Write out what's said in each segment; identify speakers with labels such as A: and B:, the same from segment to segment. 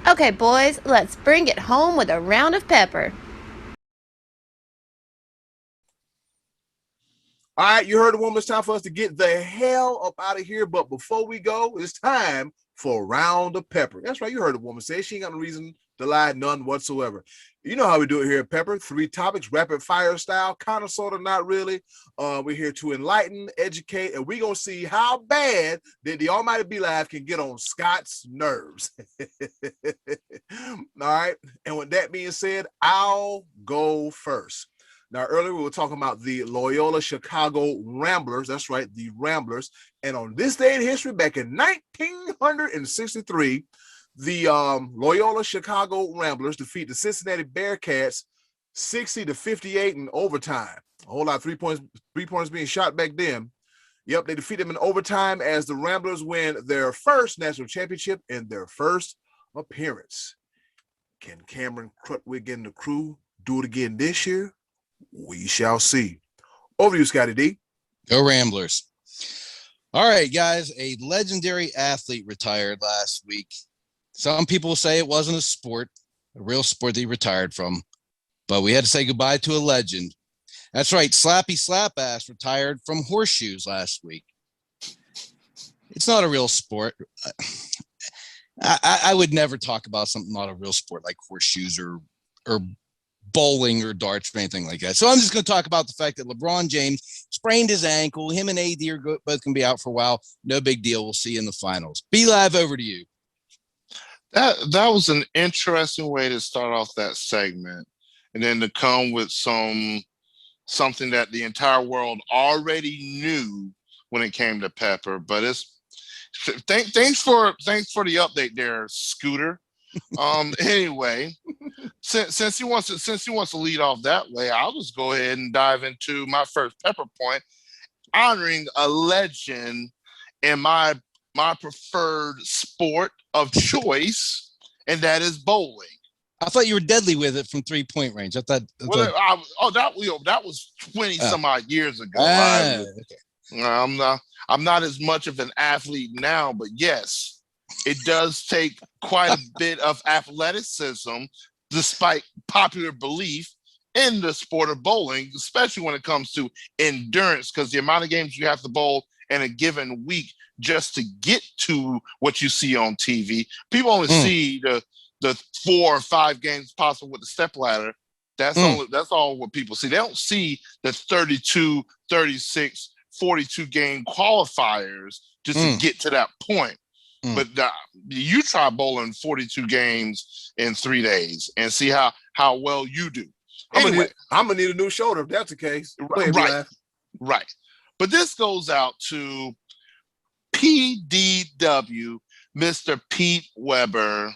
A: Okay, boys, let's bring it home with a round of pepper.
B: All right, you heard the woman. It's time for us to get the hell up out of here. But before we go, it's time for a round of pepper. That's right. You heard the woman say she ain't got no reason to lie, none whatsoever. You know how we do it here at Pepper. 3 topics, rapid fire style, kind of, sort of, not really. We're here to enlighten, educate, and we're going to see how bad that the Almighty Be Live can get on Scott's nerves. All right. And with that being said, I'll go first. Now, earlier we were talking about the Loyola Chicago Ramblers. That's right, the Ramblers. And on this day in history, back in 1963, the Loyola Chicago Ramblers defeat the Cincinnati Bearcats 60-58 in overtime. A whole lot of three-pointers being shot back then. Yep, they defeat them in overtime as the Ramblers win their first national championship in their first appearance. Can Cameron Krutwig and the crew do it again this year? We shall see. Over to you, Scotty D.
C: Go Ramblers. All right, guys. A legendary athlete retired last week. Some people say it wasn't a real sport that he retired from, but we had to say goodbye to a legend. That's right. Slappy Slapass retired from horseshoes last week. It's not a real sport. I would never talk about something not a real sport like horseshoes or bowling or darts or anything like that. So I'm just going to talk about the fact that LeBron James sprained his ankle. Him and AD are both going to be out for a while. No big deal. We'll see you in the finals. Be Live, over to you.
D: That was an interesting way to start off that segment, and then to come with something that the entire world already knew when it came to Pepper. But thanks for the update there, Scooter. Anyway, since he wants to lead off that way, I'll just go ahead and dive into my first Pepper point, honoring a legend in my preferred sport of choice, and that is bowling.
C: I thought you were deadly with it from 3-point range. That
D: was 20 some odd years ago. Okay. I'm not as much of an athlete now, but yes, it does take quite a bit of athleticism, despite popular belief, in the sport of bowling, especially when it comes to endurance, because the amount of games you have to bowl in a given week just to get to what you see on TV. People only see the 4 or 5 games possible with the stepladder. That's all what people see. They don't see the 32, 36, 42 game qualifiers just to get to that point. But you try bowling 42 games in 3 days and see how well you do. Anyway,
B: I'm gonna need a new shoulder if that's the case.
D: Right. But this goes out to PDW, Mr. Pete Weber.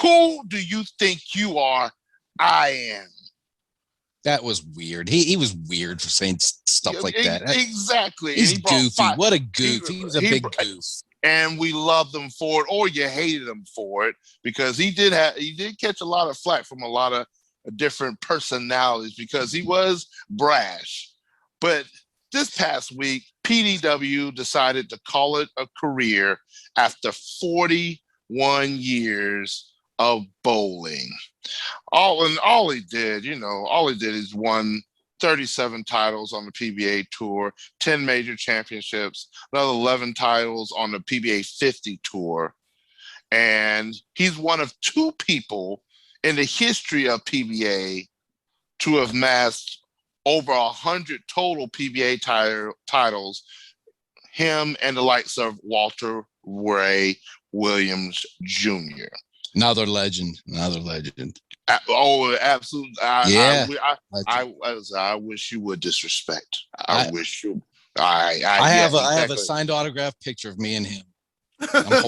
D: Who do you think you are? I am.
C: That was weird. He was weird for saying stuff like that.
D: Exactly.
C: He's goofy. What a goof. He was a big goof.
D: And we loved him for it, or you hated him for it, because he did catch a lot of flack from a lot of different personalities because he was brash. But this past week, PDW decided to call it a career after 41 years of bowling. All he did is won 37 titles on the PBA Tour, 10 major championships, another 11 titles on the PBA 50 Tour. And he's one of 2 people in the history of PBA to have amassed over 100 total PBA titles, him and the likes of Walter Ray Williams Jr.
C: Another legend.
D: Absolutely. I wish you would disrespect. I
C: have a signed autograph picture of me and him. I'm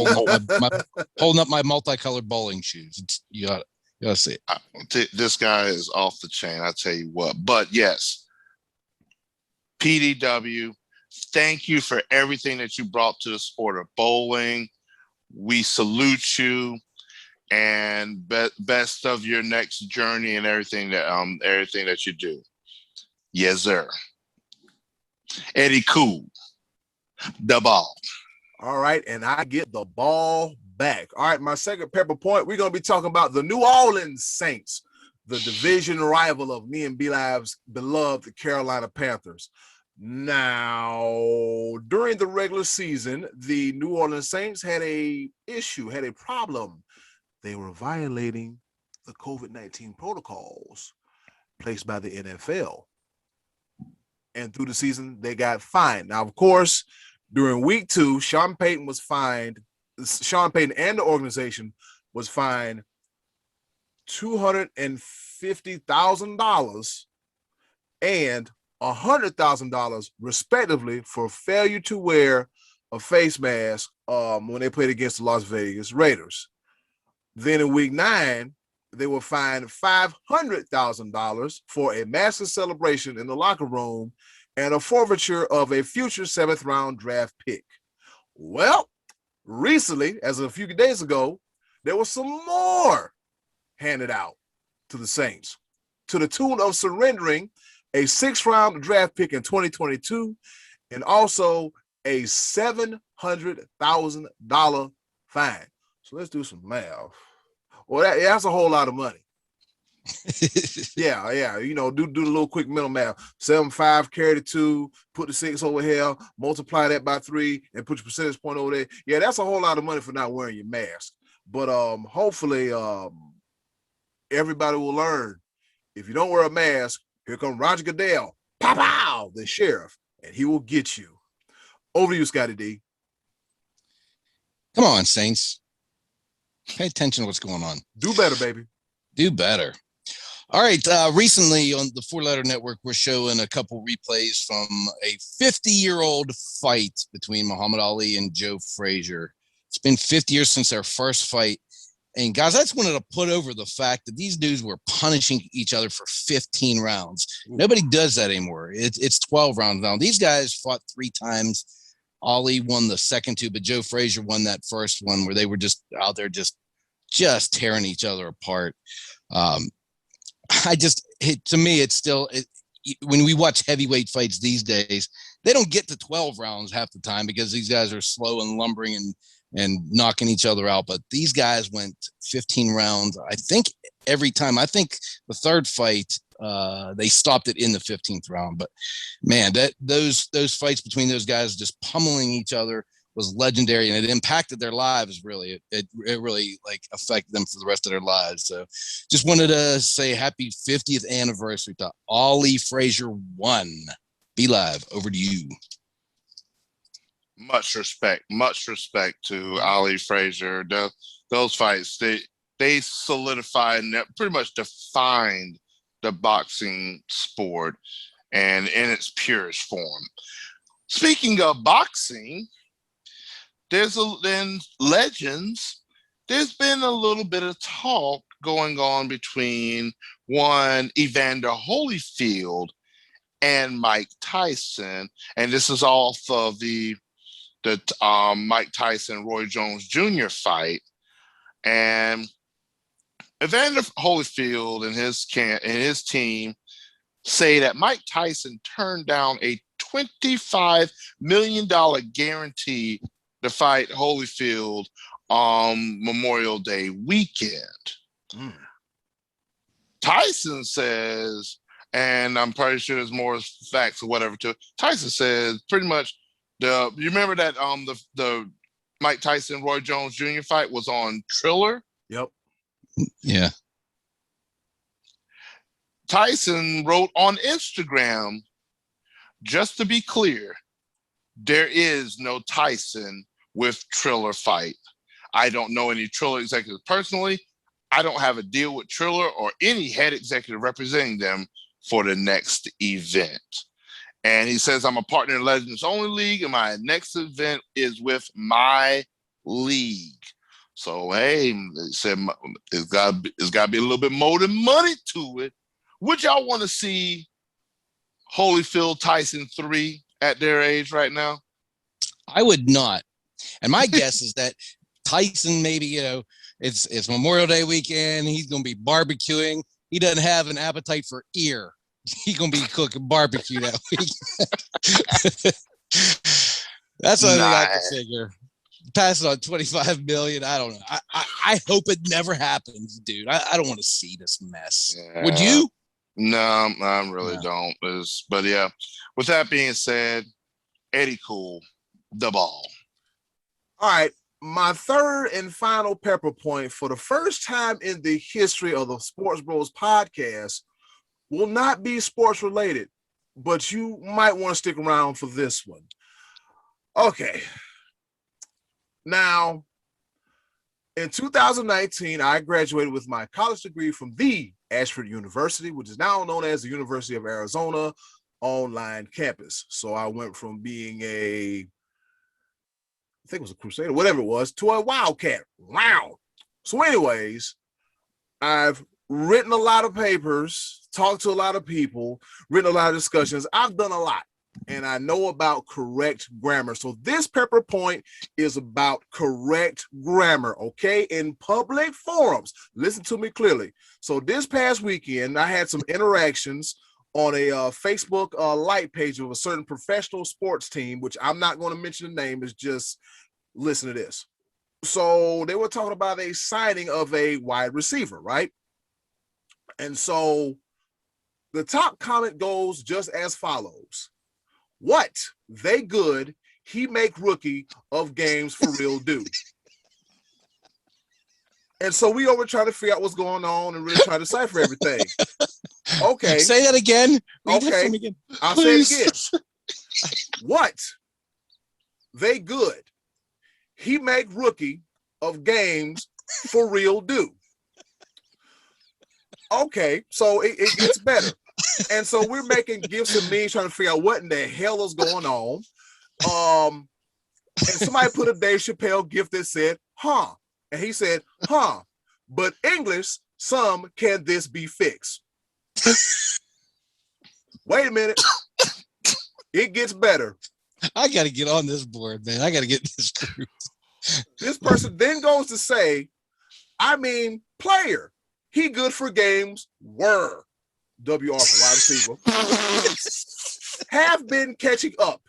C: holding up my multicolored bowling shoes. You gotta see it.
D: This guy is off the chain, I tell you what. But yes, PDW, thank you for everything that you brought to the sport of bowling. We salute you, and best of your next journey and everything that you do. Yes, sir. Eddie Cool, the ball.
B: All right, and I get the ball back. All right, my second pepper point, we're going to be talking about the New Orleans Saints, the division rival of me and B-Live's beloved Carolina Panthers. Now, during the regular season, the New Orleans Saints had a problem. They were violating the COVID-19 protocols placed by the NFL. And through the season, they got fined. Now, of course, during week 2, Sean Payton and the organization was fined $250,000 and $100,000 respectively for failure to wear a face mask when they played against the Las Vegas Raiders. Then in week 9, they were fined $500,000 for a massive celebration in the locker room and a forfeiture of a future 7th round draft pick. Well, recently, as of a few days ago, there was some more handed out to the Saints to the tune of surrendering a 6th round draft pick in 2022 and also a $700,000 fine. So let's do some math. Well, that's a whole lot of money. Yeah. You know, do the little quick mental math. 7.5 carry the 2, put the 6 over here, multiply that by 3, and put your percentage point over there. Yeah, that's a whole lot of money for not wearing your mask. But hopefully everybody will learn. If you don't wear a mask, here comes Roger Goodell, pow, the sheriff, and he will get you. Over to you, Scotty D.
C: Come on, Saints. Pay attention to what's going on.
B: Do better, baby.
C: Do better. All right. Recently on the Four Letter Network, we're showing a couple replays from a 50-year-old fight between Muhammad Ali and Joe Frazier. It's been 50 years since their first fight. And guys, I just wanted to put over the fact that these dudes were punishing each other for 15 rounds. Nobody does that anymore. It's 12 rounds now. These guys fought 3 times. Ali won the second 2, but Joe Frazier won that first one where they were just out there just tearing each other apart. To me, it's still when we watch heavyweight fights these days, they don't get to 12 rounds half the time because these guys are slow and lumbering and knocking each other out. But these guys went 15 rounds, I think, every time. I think the third fight, they stopped it in the 15th round. But man, those fights between those guys just pummeling each other was legendary, and it impacted their lives. Really, it really like affected them for the rest of their lives. So, just wanted to say happy 50th anniversary to Ali Frazier 1. Be live. Over to you.
D: Much respect to Ali Frazier. Those fights, they solidified and pretty much defined the boxing sport and in its purest form. Speaking of boxing, there's legends. There's been a little bit of talk going on between one Evander Holyfield and Mike Tyson, and this is off of the Mike Tyson Roy Jones Jr. fight. And Evander Holyfield and his team say that Mike Tyson turned down a $25 million guarantee to fight Holyfield on Memorial Day weekend. Tyson says, and I'm pretty sure there's more facts or whatever to it. Tyson says pretty much you remember that the Mike Tyson Roy Jones Jr. fight was on Triller?
B: Yep.
C: Yeah.
D: Tyson wrote on Instagram, just to be clear, there is no Tyson with Triller fight. I don't know any Triller executives personally. I don't have a deal with Triller or any head executive representing them for the next event. And he says, I'm a partner in Legends Only League, and my next event is with my league. So, hey, they said it's got to be a little bit more than money to it. Would y'all want to see Holyfield Tyson 3 at their age right now?
C: I would not. And my guess is that Tyson, maybe, it's Memorial Day weekend. He's going to be barbecuing. He doesn't have an appetite for ear. He's going to be cooking barbecue that week. That's what I think I can figure. pass it on 25 million. I don't know. I hope it never happens, dude. I don't want to see this mess.
D: Yeah.
C: Would you?
D: No, I really
C: No.
D: don't. But yeah, with that being said, Eddie Cool, the ball.
B: All right. My third and final pepper point for the first time in the history of the Sports Bros podcast will not be sports related, but you might want to stick around for this one. Okay. Now, in 2019, I graduated with my college degree from the Ashford University, which is now known as the University of Arizona online campus. So I went from being I think it was a Crusader, whatever it was, to a Wildcat. Wow. So anyways, I've written a lot of papers, talked to a lot of people, written a lot of discussions. I've done a lot, and I know about correct grammar. So this pepper point is about correct grammar, okay? In public forums. Listen to me clearly. So this past weekend, I had some interactions on a Facebook light page of a certain professional sports team, which I'm not going to mention the name. It's just, listen to this. So they were talking about a signing of a wide receiver, right? And so the top comment goes just as follows. What? They good. He make rookie of games for real dude. And so we over trying to figure out what's going on and really try to decipher everything. Okay.
C: Say that again. Read that
B: Okay.
C: for me again.
B: I'll
D: Please.
B: say it again. What? They good. He make rookie of games for real dude. Okay, so it gets better. And so we're making gifts and memes trying to figure out what in the hell is going on. And somebody put a Dave Chappelle gift that said, huh. And he said, huh. But English, some can this be fixed? Wait a minute. It gets better.
C: I got to get on this board, man. I got to get this through.
B: This person then goes to say, I mean, player. He good for games. Were. WR for wide receiver. Have been catching up.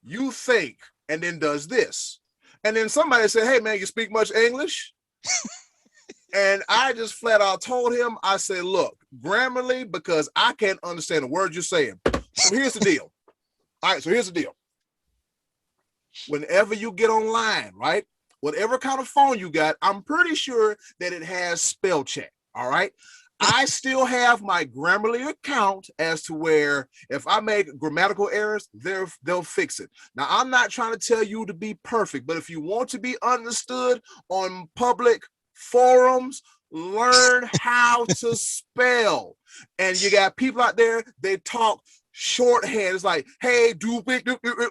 B: You think, and then does this. And then somebody said, hey, man, you speak much English? And I just flat out told him, I said, look, Grammarly, because I can't understand the words you're saying. So here's the deal. All right, so here's the deal. Whenever you get online, right, whatever kind of phone you got, I'm pretty sure that it has spell check, all right? I still have my Grammarly account as to where if I make grammatical errors, they'll fix it. Now, I'm not trying to tell you to be perfect, but if you want to be understood on public forums, learn how to spell. And you got people out there, they talk shorthand. It's like, hey,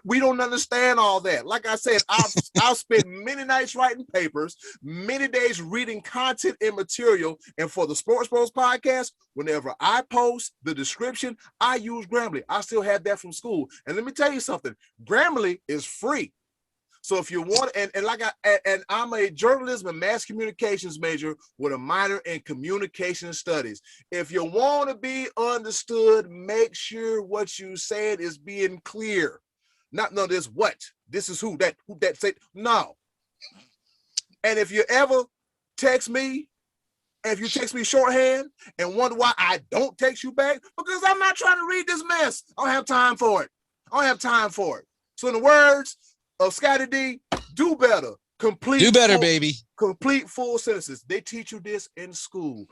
B: we don't understand all that. Like I said, I've spent many nights writing papers, many days reading content and material. And for the Sports Bros podcast, whenever I post the description, I use Grammarly. I still have that from school. And let me tell you something, Grammarly is free. So if you want, and I'm a journalism and mass communications major with a minor in communication studies. If you want to be understood, make sure what you said is being clear. Not no, this what? This is who that said no. And if you ever text me, and if you text me shorthand and wonder why I don't text you back, because I'm not trying to read this mess. I don't have time for it. So in the words of Scotty D, do better.
C: Do better, baby.
B: Complete full sentences. They teach you this in school.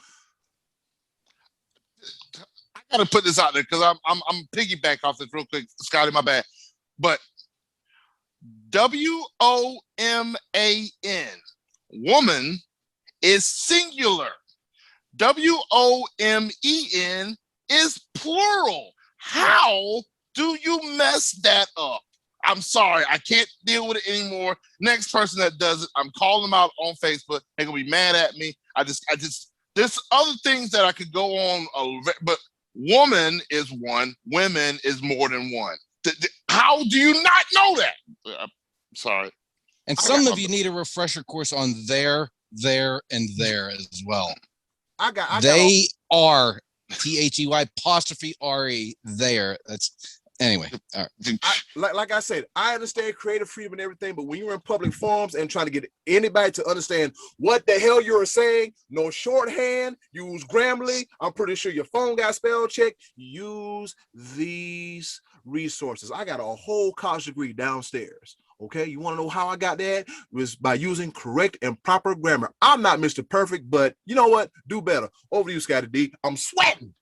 D: I gotta put this out there because I'm piggyback off this real quick, Scotty. My bad, but WOMAN, woman, is singular. WOMEN is plural. How do you mess that up? I'm sorry, I can't deal with it anymore. Next person that does it, I'm calling them out on Facebook. They're gonna be mad at me. I just, there's other things that I could go on, but woman is one, women is more than one. How do you not know that? Sorry.
C: And some of you need a refresher course on there, and there as well. They are THEY apostrophe RE there. That's anyway, all right.
B: Like I said, I understand creative freedom and everything, but when you're in public forums and trying to get anybody to understand what the hell you're saying, no shorthand, use Grammarly. I'm pretty sure your phone got spell check. Use these resources. I got a whole college degree downstairs. Okay, you want to know how I got that? It was by using correct and proper grammar. I'm not Mr. Perfect, but you know what? Do better. Over to you, Scotty D. I'm sweating.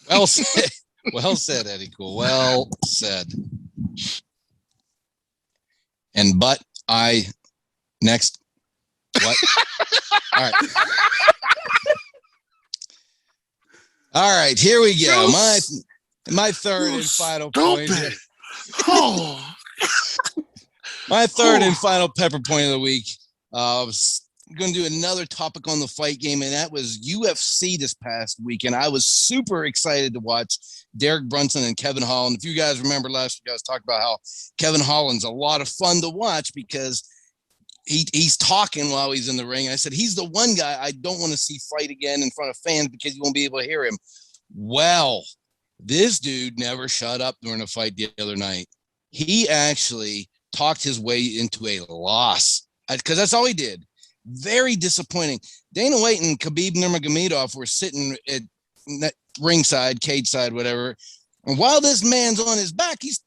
C: Well said. Well said, Eddie Cool. Well said. And but I next what? All right. All right, here we go. My third and final point.
D: Oh.
C: My third and final pepper point of the week. I was going to do another topic on the fight game, and that was UFC this past weekend. I was super excited to watch Derek Brunson and Kevin Holland. If you guys remember last week, I was talking about how Kevin Holland's a lot of fun to watch because he's talking while he's in the ring. And I said, he's the one guy I don't want to see fight again in front of fans because you won't be able to hear him. Well, this dude never shut up during a fight the other night. He actually talked his way into a loss because that's all he did. Very disappointing. Dana White and Khabib Nurmagomedov were sitting at ringside, cage side, whatever. And while this man's on his back, he's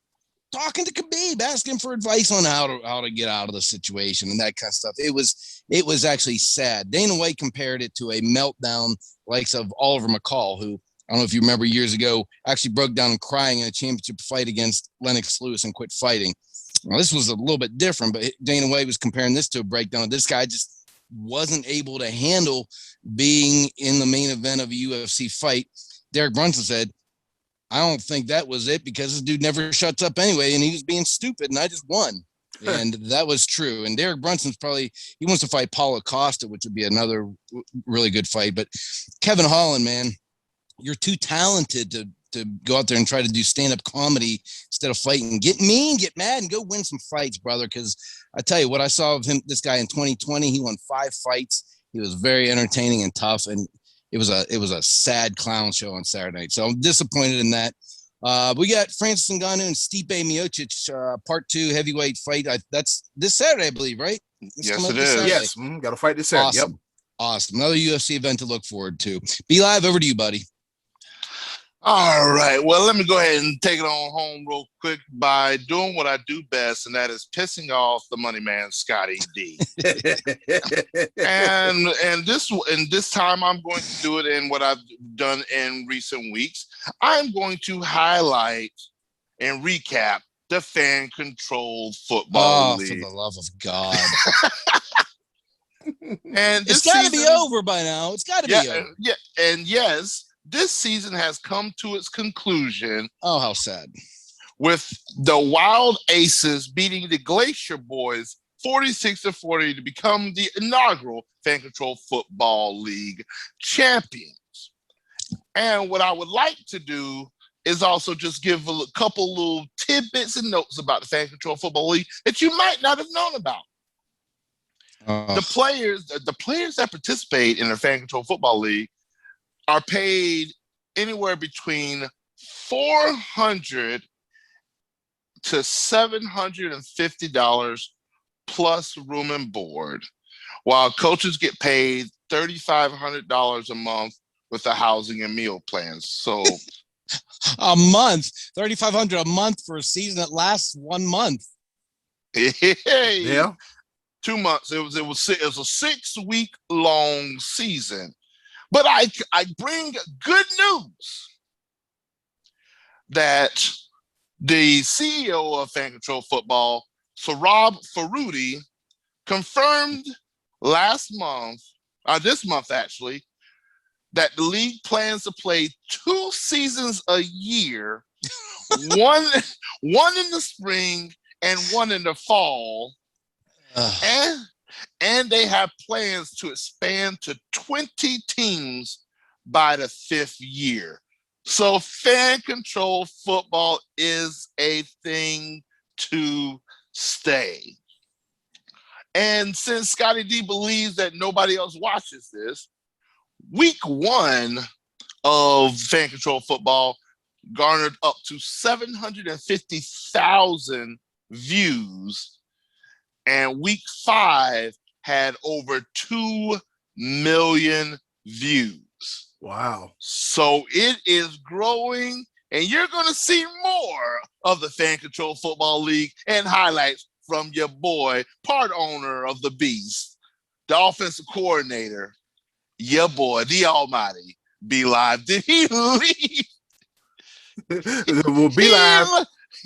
C: talking to Khabib, asking for advice on how to get out of the situation and that kind of stuff. It was actually sad. Dana White compared it to a meltdown likes of Oliver McCall, who I don't know if you remember years ago, actually broke down and crying in a championship fight against Lennox Lewis and quit fighting. Well, this was a little bit different, but Dana White was comparing this to a breakdown. This guy just wasn't able to handle being in the main event of a UFC fight. Derek Brunson said, I don't think that was it because this dude never shuts up anyway, and he was being stupid, and I just won. And that was true. And Derek Brunson's he wants to fight Paulo Costa, which would be another really good fight. But Kevin Holland, man, you're too talented to go out there and try to do stand-up comedy instead of fighting. Get mean, get mad, and go win some fights, brother. Because I tell you what, I saw of this guy in 2020. He won 5 fights. He was very entertaining and tough, and it was a sad clown show on Saturday night. So I'm disappointed in that. We got Francis Ngannou and Stipe Miocic, part 2 heavyweight fight. That's this Saturday, I believe, right?
D: Yes, it is.
B: Yes, got to fight this Saturday.
C: Awesome.
B: Yep.
C: Awesome. Another UFC event to look forward to. Be Live, over to you, buddy.
D: All right. Well, let me go ahead and take it on home real quick by doing what I do best, and that is pissing off the money man, Scotty D. and this time I'm going to do it in what I've done in recent weeks. I'm going to highlight and recap the fan-controlled football league.
C: For the love of God.
D: And
C: it's got to be over by now. It's got to be over.
D: Yeah, and yes, this season has come to its conclusion.
C: Oh, how sad.
D: With the Wild Aces beating the Glacier Boys 46-40 to become the inaugural Fan Control Football League champions. And what I would like to do is also just give a couple little tidbits and notes about the Fan Control Football League that you might not have known about. The players that participate in the Fan Control Football League are paid anywhere between $400 to $750 plus room and board, while coaches get paid $3,500 a month with the housing and meal plans. So
C: a month, $3,500 a month for a season that lasts 1 month.
B: Yeah,
D: 2 months. It was a 6-week long season. But I bring good news that the CEO of Fan Control Football, Sarab Faroudi, confirmed this month actually, that the league plans to play 2 seasons a year, one in the spring and one in the fall. And they have plans to expand to 20 teams by the 5th year. So Fan Control Football is a thing to stay. And since Scotty D believes that nobody else watches this, week 1 of Fan Control Football garnered up to 750,000 views, and week 5 had over 2 million views.
B: Wow.
D: So it is growing, and you're going to see more of the Fan Control Football League and highlights from your boy, part owner of the Beast, the offensive coordinator, your boy, the almighty, B Live. Did he leave?
B: Well,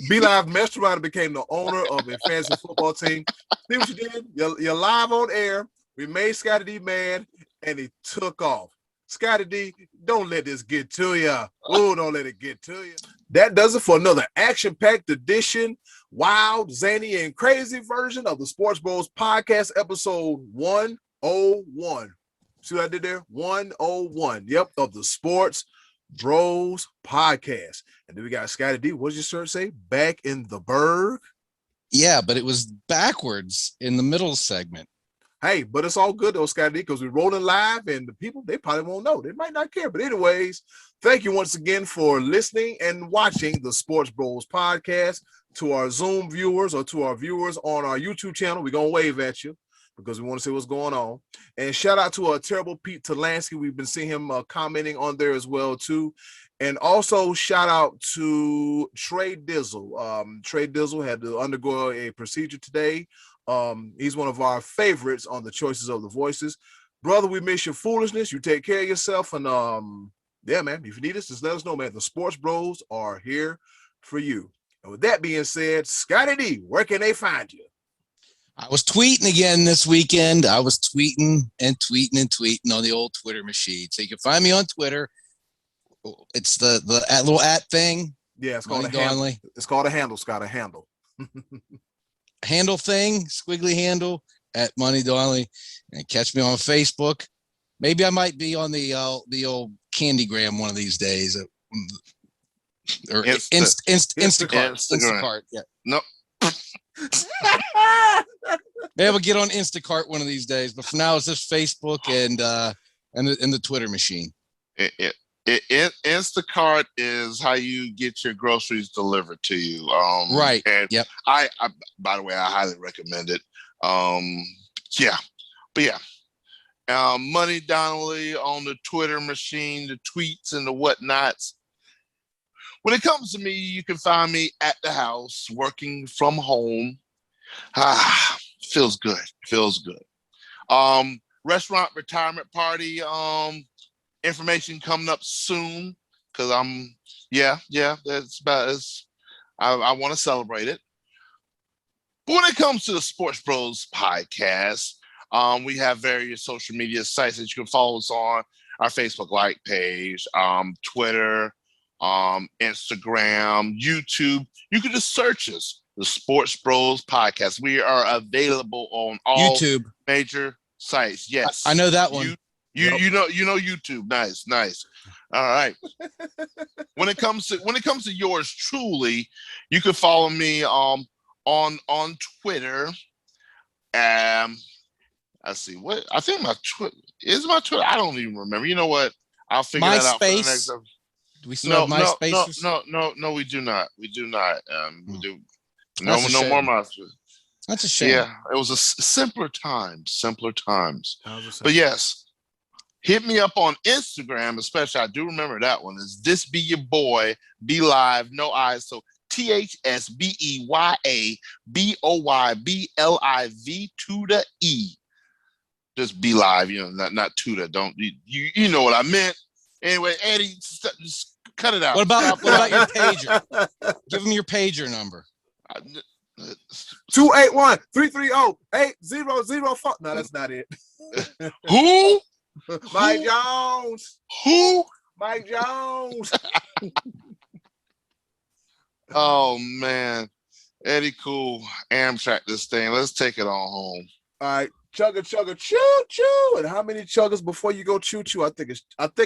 B: B Live messed around and became the owner of a fantasy football team. See what you did? You're live on air. We made Scotty D mad, and he took off. Scotty D, don't let this get to you. Oh, don't let it get to you. That does it for another action-packed edition, wild, zany, and crazy version of the Sports Bros Podcast, episode 101. See what I did there? 101. Yep, of the Sports Bros Podcast. And then we got Scotty D. What did your shirt say? Back in the Berg.
C: Yeah, but it was backwards in the middle segment.
B: Hey, but it's all good though, Scotty D, because we're rolling live and the people, they probably won't know. They might not care. But anyways, thank you once again for listening and watching the Sports Bros Podcast. To our Zoom viewers or to our viewers on our YouTube channel, we're going to wave at you because we want to see what's going on. And shout out to Terrible Pete Talansky. We've been seeing him commenting on there as well, too. And also shout out to Trey Dizzle. Trey Dizzle had to undergo a procedure today. He's one of our favorites on the Choices of the Voices. Brother, we miss your foolishness. You take care of yourself. And yeah, man, if you need us, just let us know, man. The Sports Bros are here for you. And with that being said, Scotty D, where can they find you?
C: I was tweeting again this weekend. I was tweeting and tweeting and tweeting on the old Twitter machine. So you can find me on Twitter. It's the little @ thing.
B: Yeah, it's called
C: Money
B: a handle.
C: Donnelly.
B: It's called a handle, Scott, a handle.
C: Handle thing, squiggly handle @ Money Donnelly. And catch me on Facebook. Maybe I might be on the old Candygram one of these days. Or Instacart. Yeah.
D: No.
C: Maybe I'll get on Instacart one of these days, but for now it's just Facebook and the Twitter machine.
D: Instacart is how you get your groceries delivered to you.
C: Right.
D: And
C: yep.
D: I by the way, I highly recommend it. Yeah. But yeah. Money Donnelly on the Twitter machine, the tweets and the whatnots. When it comes to me, you can find me at the house working from home. Feels good. Feels good. Restaurant retirement party information coming up soon because that's about as I want to celebrate it. But when it comes to the Sports Bros Podcast, we have various social media sites that you can follow us on. Our Facebook like page, Twitter, Instagram, YouTube. You can just search us, the Sports Bros Podcast. We are available on all
C: YouTube
D: major sites. Yes,
C: I know that one.
D: You know YouTube. Nice. All right. When it comes to yours truly, you can follow me on Twitter. Let's see what I think my Twitter is. My Twitter. I don't even remember. You know what? I'll figure that out for the next episode.
C: Do we still have MySpace?
D: No, we do not. We do not. We do no
C: more
D: MySpace.
C: That's a shame.
D: Yeah, it was a simpler times. But yes, hit me up on Instagram, especially. I do remember that one. Is this be your boy? Be live, no eyes. So THSBEYABOYBLIV to the E. Just be live, not to the. Don't you know what I meant? Anyway, Eddie, just cut it out.
C: What about your pager? Give him your pager number.
B: 281-330-8004. No, that's not it.
D: Who?
B: Mike Jones.
D: Who?
B: Mike Jones.
D: Oh man, Eddie, cool. Amtrak this thing. Let's take it on home.
B: All right. Chugga chugga choo choo. And how many chuggers before you go choo choo? I think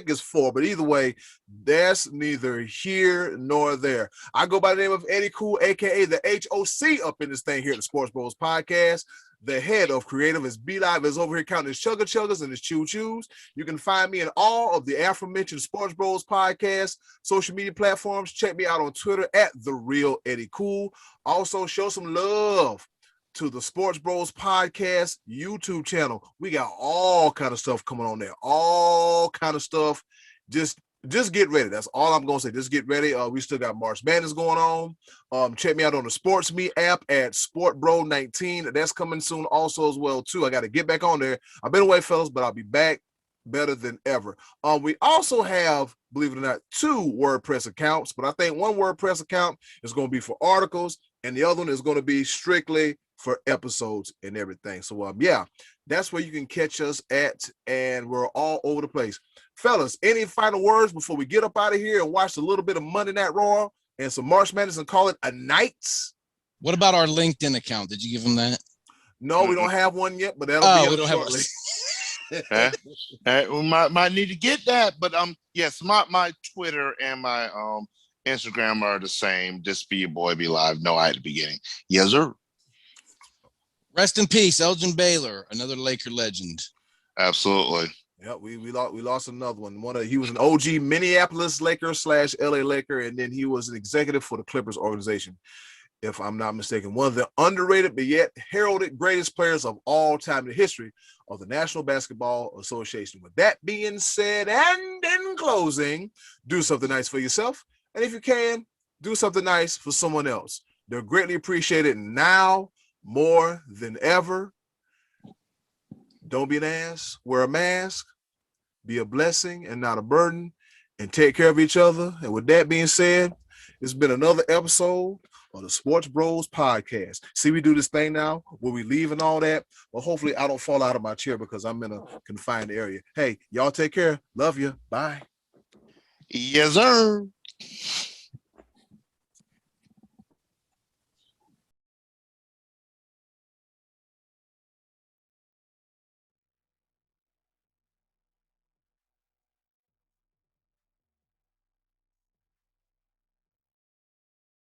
B: it's 4, but either way, that's neither here nor there. I go by the name of Eddie Cool, aka the HOC, up in this thing here at the Sports Bros Podcast. The head of creative is B-Live is over here counting his chugga chuggers and his chew chews. You can find me in all of the aforementioned Sports Bros podcast social media platforms. Check me out on Twitter at The Real Eddie Cool. Also, show some love to the Sports Bros podcast YouTube channel. We got all kind of stuff coming on there. All kind of stuff. Just get ready. That's all I'm gonna say. Just get ready. We still got March Madness going on. Check me out on the Sports Me app at SportBro19. That's coming soon also as well too. I got to get back on there. I've been away, fellas, but I'll be back better than ever. We also have, believe it or not, 2 WordPress accounts, but I think one WordPress account is going to be for articles, and the other one is going to be strictly for episodes and everything. So yeah, that's where you can catch us at, and we're all over the place. Fellas, any final words before we get up out of here and watch a little bit of Monday Night Raw and some March Madness and call it a night?
C: What about our LinkedIn account? Did you give them that?
B: No, we don't have one yet, but that'll be
C: we don't
B: shortly.
D: We might need to get that, but yes, my Twitter and my Instagram are the same. Just be your boy, be live. No I at the beginning. Yes, sir.
C: Rest in peace, Elgin Baylor, another Laker legend.
D: Absolutely.
B: Yeah, we lost another one. He was an OG Minneapolis Laker / LA Laker, and then he was an executive for the Clippers organization, if I'm not mistaken. One of the underrated but yet heralded greatest players of all time in the history of the National Basketball Association. With that being said, and in closing, do something nice for yourself, and if you can, do something nice for someone else. They're greatly appreciated now more than ever. Don't be an ass. Wear a mask. Be a blessing and not a burden. And take care of each other. And with that being said, it's been another episode of the Sports Bros podcast. See, we do this thing now where we leave and all that. But hopefully I don't fall out of my chair because I'm in a confined area. Hey, y'all take care. Love you. Bye.
D: Yes, sir.